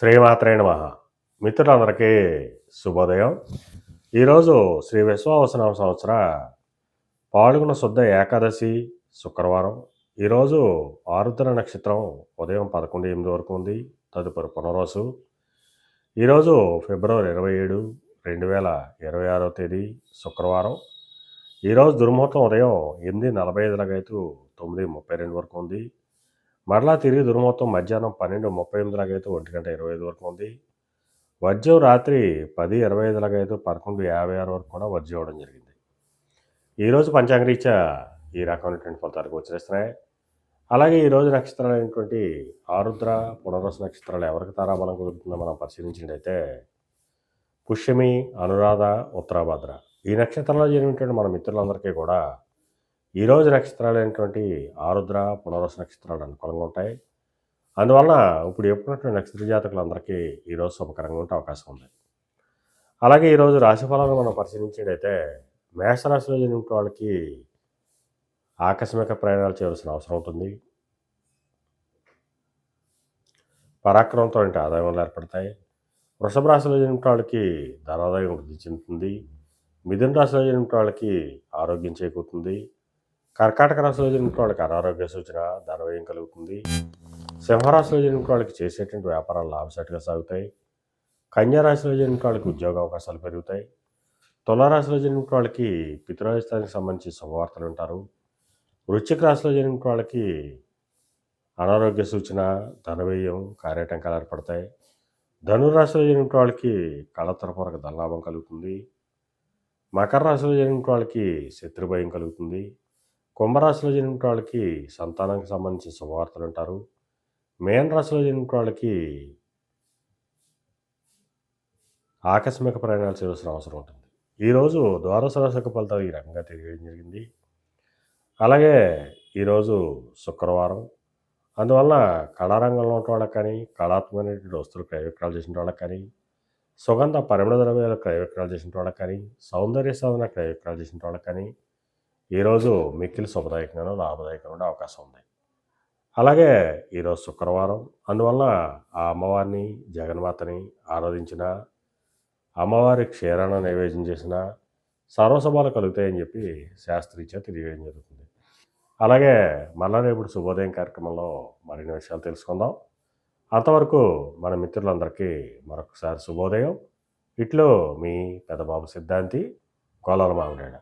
శ్రీమాత్రే నమః. మిత్రులందరికీ శుభోదయం. ఈరోజు శ్రీ విశ్వావసునామ సంవత్సర పాల్గొన శుద్ధ ఏకాదశి శుక్రవారం. ఈరోజు ఆరుద్ర నక్షత్రం ఉదయం 11:08 వరకు ఉంది. తదుపరి పునర్వసు. ఈరోజు ఫిబ్రవరి 27, 2026 తేదీ శుక్రవారం. ఈరోజు దుర్ముహూర్తం ఉదయం 8:45 9:32 వరకు ఉంది. మరలా తిరిగి దుర్ముహూర్తం మధ్యాహ్నం 12:38 1:25 వరకు ఉంది. వర్జ్యం రాత్రి 10:25 11:56 వరకు కూడా వర్జ్యం ఇవ్వడం జరిగింది. ఈరోజు పంచాంగరీత్యా ఈ రకమైనటువంటి ఫలితాలు గోచరిస్తున్నాయి. అలాగే ఈరోజు నక్షత్రాలైనటువంటి ఆరుద్ర, పునర్వసు నక్షత్రాలు ఎవరికి తారాబలం కుదురుతుందో మనం పరిశీలించినట్టయితే పుష్యమి, అనురాధ, ఉత్తరాభద్ర ఈ నక్షత్రంలో జరిగినటువంటి మన మిత్రులందరికీ కూడా ఈరోజు నక్షత్రాలైనటువంటి ఆరుద్ర, పునర్వసు నక్షత్రాలు అనుకూలంగా ఉంటాయి. అందువలన ఇప్పుడు చెప్పుకున్నటువంటి నక్షత్ర జాతకులందరికీ ఈరోజు శుభకరంగా ఉండే అవకాశం ఉంది. అలాగే ఈరోజు రాశిఫలాలను మనం పరిశీలించినట్టయితే మేషరాశిలో జరిగిన వాళ్ళకి ఆకస్మిక ప్రయాణాలు చేయవలసిన అవసరం ఉంటుంది. పరాక్రమంతో ఆదాయం ఏర్పడతాయి. వృషభ రాశిలో జరిగిన వాళ్ళకి ధనాదాయం వృద్ధి చెందుతుంది. మిథున రాశిలో జరిగిన వాళ్ళకి ఆరోగ్యం చేకూరుతుంది. కర్కాటక రాశిలో జరిగిన వాళ్ళకి అనారోగ్య సూచన, ధనవ్యయం కలుగుతుంది. సింహరాశిలో జరిగిన వాళ్ళకి చేసేటువంటి వ్యాపారాలు లాభసాటిగా సాగుతాయి. కన్యారాశిలో జరిగిన వాళ్ళకి ఉద్యోగ అవకాశాలు పెరుగుతాయి. తులారాశిలో జరిగిన వాళ్ళకి పితృరాజస్థానికి సంబంధించి శుభవార్తలు ఉంటారు. వృశ్చిక రాశిలో జరిగిన వాళ్ళకి అనారోగ్య సూచన, ధనవ్యయం, కార్యాటంకాలు ఏర్పడతాయి. ధనురాశిలో జరిగిన వాళ్ళకి కళతరపూర్వక ధనలాభం కలుగుతుంది. మకర రాశిలో జరిగిన వాళ్ళకి శత్రుభయం కలుగుతుంది. కుంభరాశిలో జరిగిన వాళ్ళకి సంతానానికి సంబంధించిన శుభవార్తలు ఉంటారు. మేన రాశిలో జరిగిన వాళ్ళకి ఆకస్మిక ప్రయాణాలు చేయవలసిన అవసరం ఉంటుంది. ఈరోజు ద్వాదశ రాశి యొక్క ఫలితాలు ఈ రకంగా తెలియడం జరిగింది. అలాగే ఈరోజు శుక్రవారం. అందువల్ల కళారంగంలో ఉన్న వాళ్ళకి కానీ, కళాత్మకమైనటువంటి వస్తువులు క్రయ విక్రయాలు చేసిన వాళ్ళకి కానీ, సుగంధ పరిమళ ద్రవ్యాలు క్రయ విక్రయాలు చేసిన వాళ్ళకి కానీ, సౌందర్య సాధన క్రయ విక్రయాలు చేసిన వాళ్ళకి కానీ ఈరోజు మిక్కిలి శుభదాయకంగానూ లాభదాయకంగా ఉండే అవకాశం ఉంది. అలాగే ఈరోజు శుక్రవారం. అందువల్ల ఆ అమ్మవారిని, జగన్మాతని ఆరాధించిన, అమ్మవారి క్షీరాన్ని నైవేద్యం చేసిన సర్వశుభాలు కలుగుతాయని చెప్పి శాస్త్రీత్యా తెలియజేయడం జరుగుతుంది. అలాగే మళ్ళా రేపు శుభోదయం కార్యక్రమంలో మరిన్ని విషయాలు తెలుసుకుందాం. అంతవరకు మన మిత్రులందరికీ మరొకసారి శుభోదయం. ఇట్లో మీ పెద్దబాబు సిద్ధాంతి, కోలాల మామిడాడ.